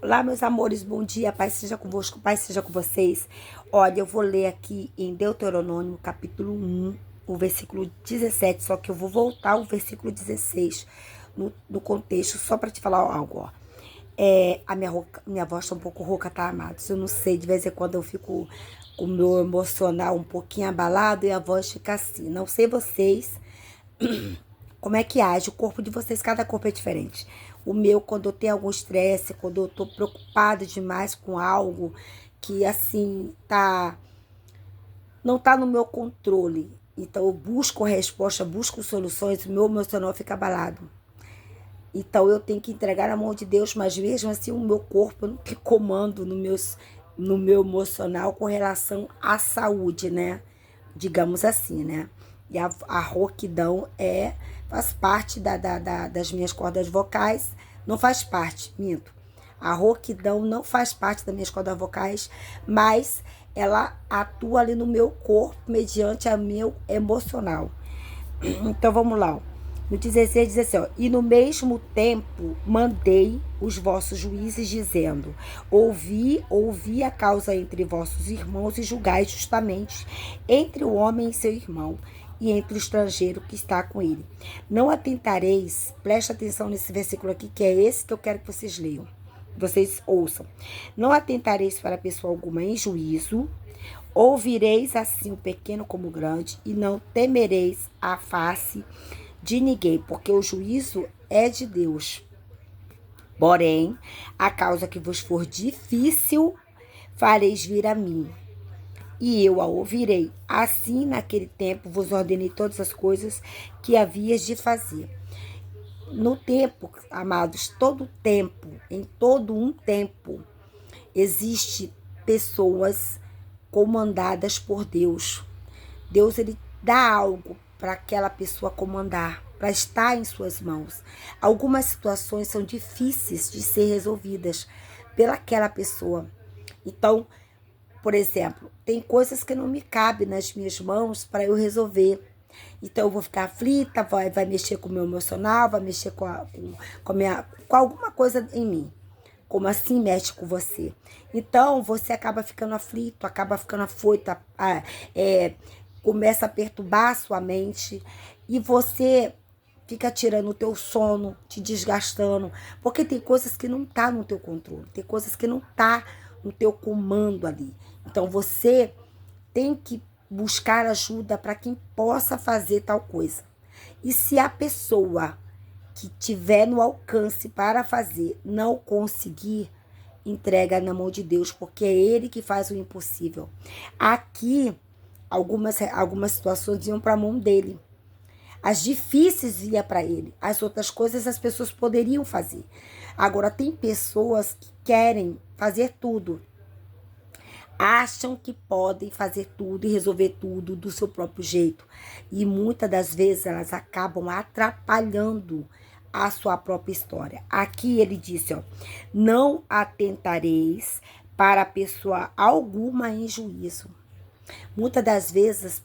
Olá, meus amores, bom dia, paz seja convosco, paz seja com vocês. Olha, eu vou ler aqui em Deuteronômio, capítulo 1, o versículo 17, só que eu vou voltar ao versículo 16 no contexto, só para te falar algo, ó. Minha voz tá um pouco rouca, tá, amados? Eu não sei, de vez em quando eu fico com o meu emocional um pouquinho abalado e a voz fica assim. Não sei vocês, como é que age o corpo de vocês, cada corpo é diferente. O meu, quando eu tenho algum estresse, quando eu tô preocupada demais com algo que, assim, não tá no meu controle. Então, eu busco resposta, busco soluções, o meu emocional fica abalado. Então, eu tenho que entregar na mão de Deus, mas mesmo assim, o meu corpo não tem comando no meu emocional com relação à saúde, né? Digamos assim, né? E a rouquidão faz parte das minhas cordas vocais, não faz parte, minto. A rouquidão não faz parte das minhas cordas vocais, mas ela atua ali no meu corpo mediante a meu emocional. Então vamos lá. Ó. No 16 diz assim, ó, e no mesmo tempo mandei os vossos juízes dizendo, ouvi a causa entre vossos irmãos e julgai justamente entre o homem e seu irmão e entre o estrangeiro que está com ele. Não atentareis, preste atenção nesse versículo aqui, que é esse que eu quero que vocês leiam, vocês ouçam. Não atentareis para pessoa alguma em juízo, ouvireis assim o pequeno como o grande, e não temereis a face de ninguém, porque o juízo é de Deus. Porém, a causa que vos for difícil, fareis vir a mim, e eu a ouvirei. Assim, naquele tempo, vos ordenei todas as coisas que havias de fazer. No tempo, amados, todo tempo, em todo um tempo, existe pessoas comandadas por Deus. Deus, ele dá algo para aquela pessoa comandar, para estar em suas mãos. Algumas situações são difíceis de ser resolvidas pelaquela pessoa. Então, por exemplo, tem coisas que não me cabem nas minhas mãos para eu resolver. Então eu vou ficar aflita, vai mexer com o meu emocional, vai mexer com alguma coisa em mim. Como assim mexe com você? Então você acaba ficando aflito, acaba ficando afoito, começa a perturbar a sua mente e você fica tirando o teu sono, te desgastando, porque tem coisas que não tá no teu controle, tem coisas que não tá no teu comando ali. Então você tem que buscar ajuda para quem possa fazer tal coisa. E se a pessoa que tiver no alcance para fazer não conseguir, entrega na mão de Deus, porque é Ele que faz o impossível. Aqui, algumas situações iam para a mão dele. As difíceis iam para ele. As outras coisas as pessoas poderiam fazer. Agora, tem pessoas que querem fazer tudo. Acham que podem fazer tudo e resolver tudo do seu próprio jeito. E muitas das vezes elas acabam atrapalhando a sua própria história. Aqui ele disse, ó, não atentareis para pessoa alguma em juízo. Muitas das vezes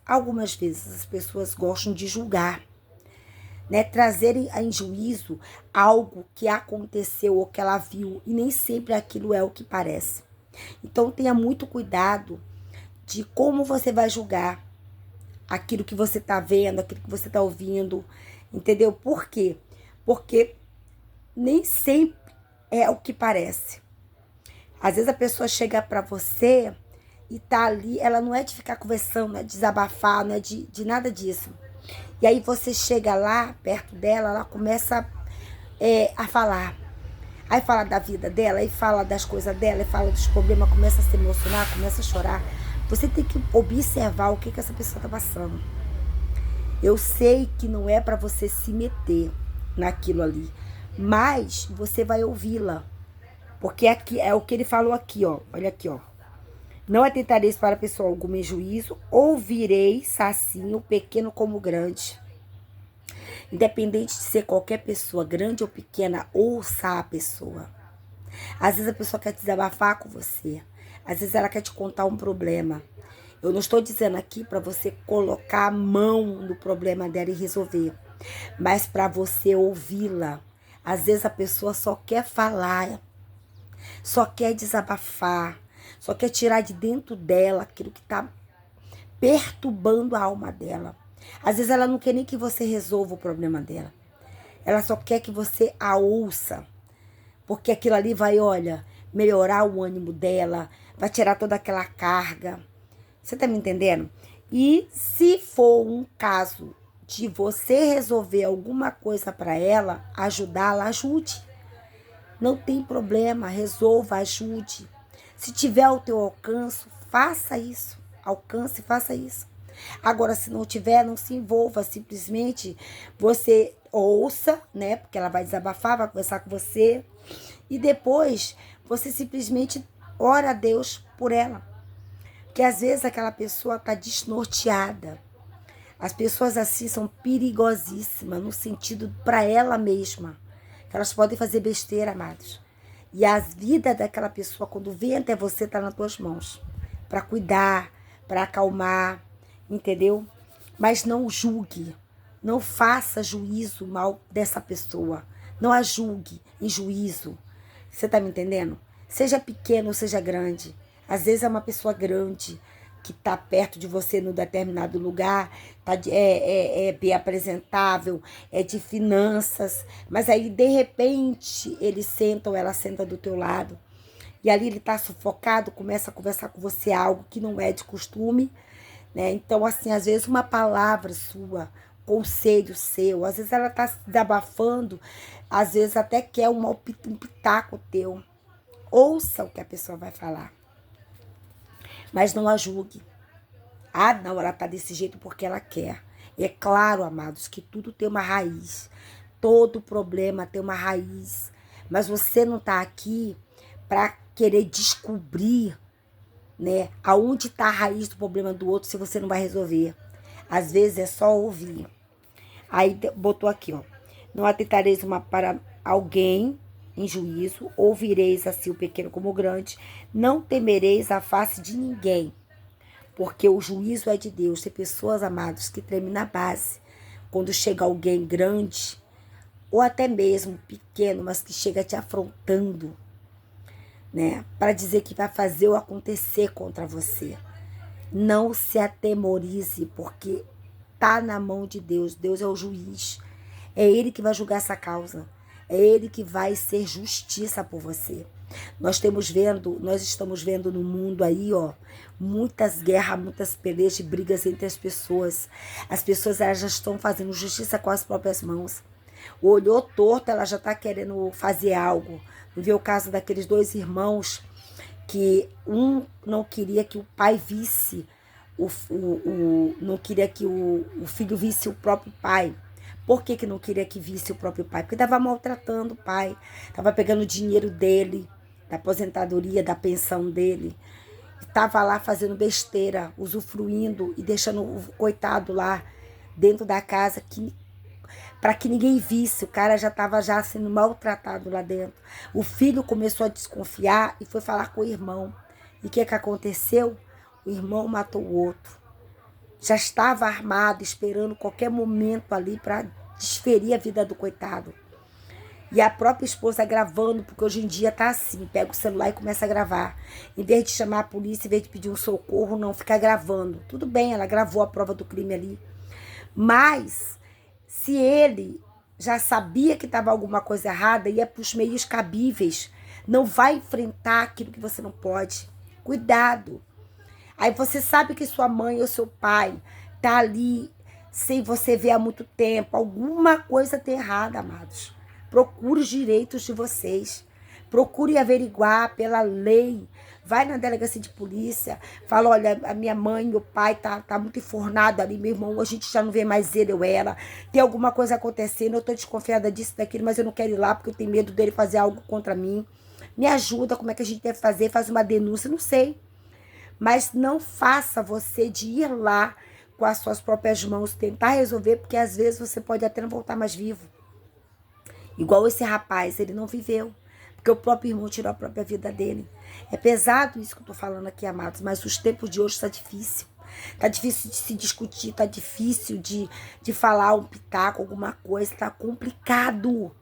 algumas vezes as pessoas gostam de julgar, né? Trazerem em juízo algo que aconteceu ou que ela viu, e nem sempre aquilo é o que parece. Então tenha muito cuidado de como você vai julgar aquilo que você está vendo, aquilo que você está ouvindo, entendeu? Por quê? Porque nem sempre é o que parece. Às vezes a pessoa chega para você e tá ali, ela não é de ficar conversando, não é de desabafar, não é de nada disso. E aí você chega lá, perto dela, ela começa a falar. Aí fala da vida dela, aí fala das coisas dela, aí fala dos problemas, começa a se emocionar, começa a chorar. Você tem que observar o que essa pessoa tá passando. Eu sei que não é para você se meter naquilo ali, mas você vai ouvi-la. Porque aqui é o que ele falou aqui, ó. Olha aqui, ó. Não atentareis para pessoa alguma em juízo, ouvireis assim o pequeno como o grande. Independente de ser qualquer pessoa, grande ou pequena, ouça a pessoa. Às vezes a pessoa quer desabafar com você. Às vezes ela quer te contar um problema. Eu não estou dizendo aqui para você colocar a mão no problema dela e resolver, mas para você ouvi-la. Às vezes a pessoa só quer falar só quer desabafar, só quer tirar de dentro dela aquilo que está perturbando a alma dela. Às vezes ela não quer nem que você resolva o problema dela. Ela só quer que você a ouça. Porque aquilo ali vai, olha, melhorar o ânimo dela, vai tirar toda aquela carga. Você tá me entendendo? E se for um caso de você resolver alguma coisa para ela, ajudá-la, ajude. Não tem problema, resolva, ajude. Se tiver ao teu alcance, faça isso. Alcance, faça isso. Agora, se não tiver, não se envolva. Simplesmente você ouça, né? Porque ela vai desabafar, vai conversar com você. E depois, você simplesmente ora a Deus por ela. Porque às vezes aquela pessoa está desnorteada. As pessoas assim são perigosíssimas no sentido para ela mesma. Elas podem fazer besteira, amados. E a vida daquela pessoa, quando vem até você, está nas tuas mãos. Para cuidar, para acalmar, entendeu? Mas não julgue. Não faça juízo mal dessa pessoa. Não a julgue em juízo. Você está me entendendo? Seja pequeno ou seja grande. Às vezes é uma pessoa grande que está perto de você num determinado lugar, é bem apresentável, é de finanças, mas aí de repente ele senta ou ela senta do teu lado e ali ele está sufocado, começa a conversar com você algo que não é de costume, né? Então assim, às vezes uma palavra sua, conselho seu, às vezes ela está se desabafando, às vezes até quer um pitaco teu. Ouça o que a pessoa vai falar. Mas não a julgue. Ah, não, ela tá desse jeito porque ela quer. É claro, amados, que tudo tem uma raiz. Todo problema tem uma raiz. Mas você não tá aqui para querer descobrir, né, aonde tá a raiz do problema do outro se você não vai resolver. Às vezes é só ouvir. Aí botou aqui, ó. Não atentareis para alguém em juízo, ouvireis assim o pequeno como o grande, não temereis a face de ninguém, porque o juízo é de Deus. Tem pessoas, amados, que tremem na base. Quando chega alguém grande, ou até mesmo pequeno, mas que chega te afrontando, né, para dizer que vai fazer ou acontecer contra você. Não se atemorize, porque tá na mão de Deus. Deus é o juiz. É Ele que vai julgar essa causa. É Ele que vai ser justiça por você. Nós estamos vendo no mundo aí, ó, muitas guerras, muitas pelejas e brigas entre as pessoas. As pessoas, elas já estão fazendo justiça com as próprias mãos. Olhou torto, ela já está querendo fazer algo. Não viu o caso daqueles dois irmãos que um não queria que o pai visse, não queria que o filho visse o próprio pai. Por que não queria que visse o próprio pai? Porque estava maltratando o pai, estava pegando o dinheiro dele, da aposentadoria, da pensão dele. Estava lá fazendo besteira, usufruindo e deixando o coitado lá dentro da casa para que ninguém visse. O cara já estava sendo maltratado lá dentro. O filho começou a desconfiar e foi falar com o irmão. E o que aconteceu? O irmão matou o outro. Já estava armado, esperando qualquer momento ali para desferir a vida do coitado. E a própria esposa gravando, porque hoje em dia tá assim, pega o celular e começa a gravar. Em vez de chamar a polícia, em vez de pedir um socorro, não, fica gravando. Tudo bem, ela gravou a prova do crime ali. Mas, se ele já sabia que estava alguma coisa errada, ia para os meios cabíveis. Não vai enfrentar aquilo que você não pode. Cuidado. Aí você sabe que sua mãe ou seu pai tá ali sem você ver há muito tempo. Alguma coisa tem errada, amados. Procure os direitos de vocês. Procure averiguar pela lei. Vai na delegacia de polícia. Fala, olha, a minha mãe, meu pai tá muito enfornado ali. Meu irmão, a gente já não vê mais ele ou ela. Tem alguma coisa acontecendo. Eu tô desconfiada disso, daquilo, mas eu não quero ir lá porque eu tenho medo dele fazer algo contra mim. Me ajuda, como é que a gente deve fazer? Faz uma denúncia, não sei. Mas não faça você de ir lá com as suas próprias mãos tentar resolver, porque às vezes você pode até não voltar mais vivo. Igual esse rapaz, ele não viveu, porque o próprio irmão tirou a própria vida dele. É pesado isso que eu tô falando aqui, amados, mas os tempos de hoje tá difícil. Tá difícil de se discutir, tá difícil de falar um pitaco, alguma coisa, tá complicado.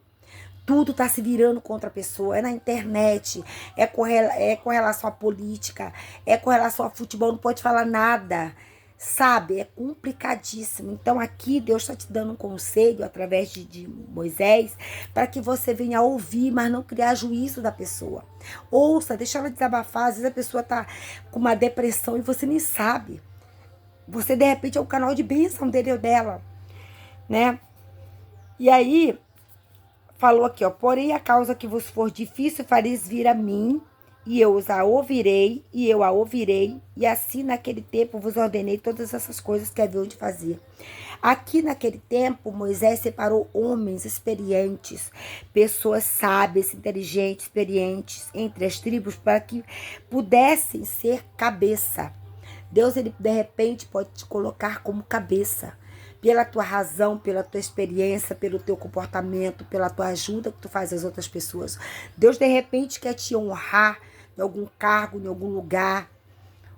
tudo tá se virando contra a pessoa. É na internet, é com relação à política, é com relação ao futebol, não pode falar nada. Sabe, é complicadíssimo. Então aqui Deus está te dando um conselho através de Moisés para que você venha ouvir, mas não criar juízo da pessoa. Ouça, deixa ela desabafar. Às vezes a pessoa está com uma depressão e você nem sabe. Você de repente é o canal de bênção dele ou dela, né? E aí falou aqui, ó, porém a causa que vos for difícil fareis vir a mim, e eu a ouvirei, e assim naquele tempo vos ordenei todas essas coisas que haviam de fazer. Aqui naquele tempo, Moisés separou homens experientes, pessoas sábias, inteligentes, experientes entre as tribos, para que pudessem ser cabeça. Deus, ele de repente pode te colocar como cabeça, pela tua razão, pela tua experiência, pelo teu comportamento, pela tua ajuda que tu faz às outras pessoas. Deus, de repente, quer te honrar em algum cargo, em algum lugar,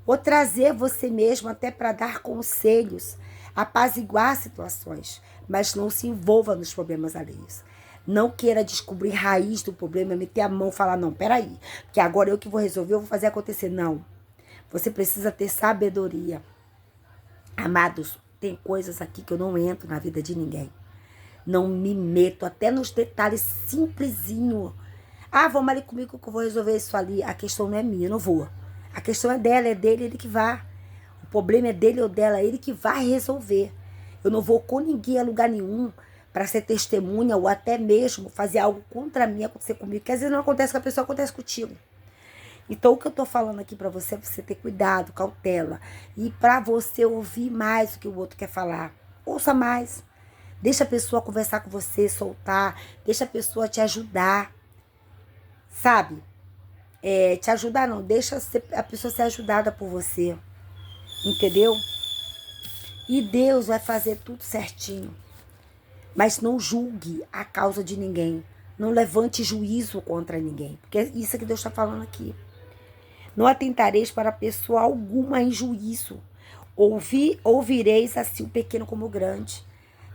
ou trazer você mesmo até para dar conselhos, apaziguar situações, mas não se envolva nos problemas alheios. Não queira descobrir raiz do problema, meter a mão e falar, não, peraí, porque agora eu que vou resolver, eu vou fazer acontecer. Não. Você precisa ter sabedoria. Amados, tem coisas aqui que eu não entro na vida de ninguém. Não me meto até nos detalhes simplesinho. Ah, vamos ali comigo que eu vou resolver isso ali. A questão não é minha, eu não vou. A questão é dela, é dele, ele que vai. O problema é dele ou dela, ele que vai resolver. Eu não vou com ninguém a lugar nenhum para ser testemunha ou até mesmo fazer algo contra mim acontecer comigo. Que às vezes não acontece com a pessoa, acontece contigo. Então, o que eu tô falando aqui para você é você ter cuidado, cautela. E para você ouvir mais o que o outro quer falar. Ouça mais. Deixa a pessoa conversar com você, soltar. Deixa a pessoa te ajudar. Sabe? Te ajudar não. Deixa a pessoa ser ajudada por você. Entendeu? E Deus vai fazer tudo certinho. Mas não julgue a causa de ninguém. Não levante juízo contra ninguém. Porque é isso que Deus está falando aqui. Não atentareis para pessoa alguma em juízo. Ouvireis assim o pequeno como o grande.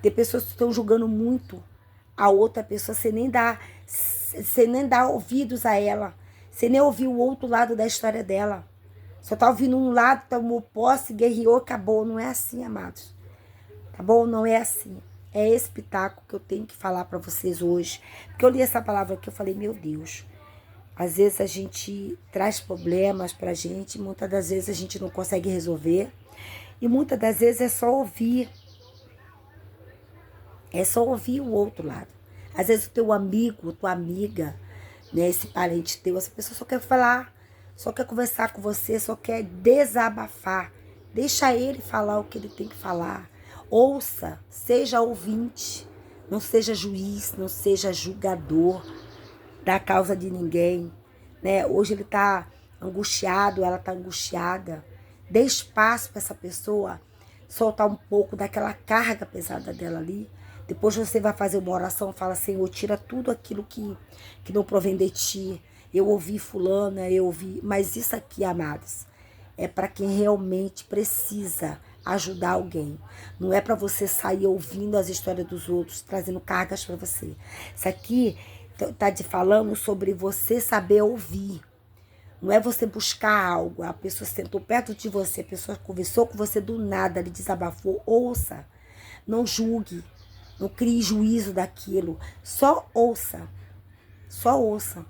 Tem pessoas que estão julgando muito a outra pessoa, sem nem dar ouvidos a ela. Sem nem ouvir o outro lado da história dela. Só tá ouvindo um lado, tomou posse, guerreou, acabou. Não é assim, amados. Tá bom? Não é assim. É esse pitaco que eu tenho que falar para vocês hoje. Porque eu li essa palavra aqui, eu falei, meu Deus. Às vezes a gente traz problemas pra gente, muitas das vezes a gente não consegue resolver. E muitas das vezes é só ouvir. É só ouvir o outro lado. Às vezes o teu amigo, tua amiga, né, esse parente teu, essa pessoa só quer falar, só quer conversar com você, só quer desabafar. Deixa ele falar o que ele tem que falar. Ouça, seja ouvinte, não seja juiz, não seja julgador da causa de ninguém, né? Hoje ele tá angustiado, ela tá angustiada. Dê espaço para essa pessoa soltar um pouco daquela carga pesada dela ali. Depois você vai fazer uma oração, fala, Senhor, tira tudo aquilo que não provém de ti. Eu ouvi fulana, eu ouvi, mas isso aqui, amados, é para quem realmente precisa ajudar alguém. Não é para você sair ouvindo as histórias dos outros, trazendo cargas para você. Isso aqui tá te falando sobre você saber ouvir. Não é você buscar algo. A pessoa sentou perto de você, a pessoa conversou com você do nada, lhe desabafou. Ouça. Não julgue. Não crie juízo daquilo. Só ouça. Só ouça.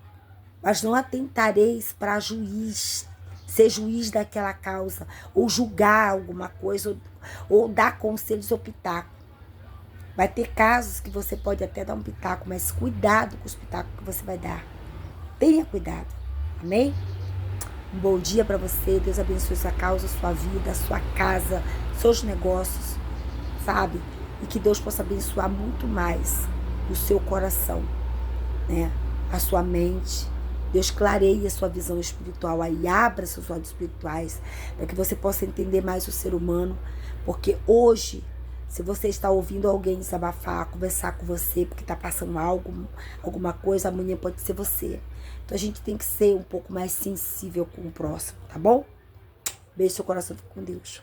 Mas não atentareis para juiz, ser juiz daquela causa, ou julgar alguma coisa, ou dar conselhos ou pitaco. Vai ter casos que você pode até dar um pitaco, mas cuidado com os pitacos que você vai dar. Tenha cuidado. Amém? Um bom dia para você. Deus abençoe sua causa, sua vida, sua casa, seus negócios, sabe? E que Deus possa abençoar muito mais o seu coração, né? A sua mente. Deus clareie a sua visão espiritual aí, abra seus olhos espirituais, para que você possa entender mais o ser humano, porque hoje, se você está ouvindo alguém desabafar, conversar com você, porque está passando alguma coisa, amanhã pode ser você. Então a gente tem que ser um pouco mais sensível com o próximo, tá bom? Beijo no seu coração, fique com Deus.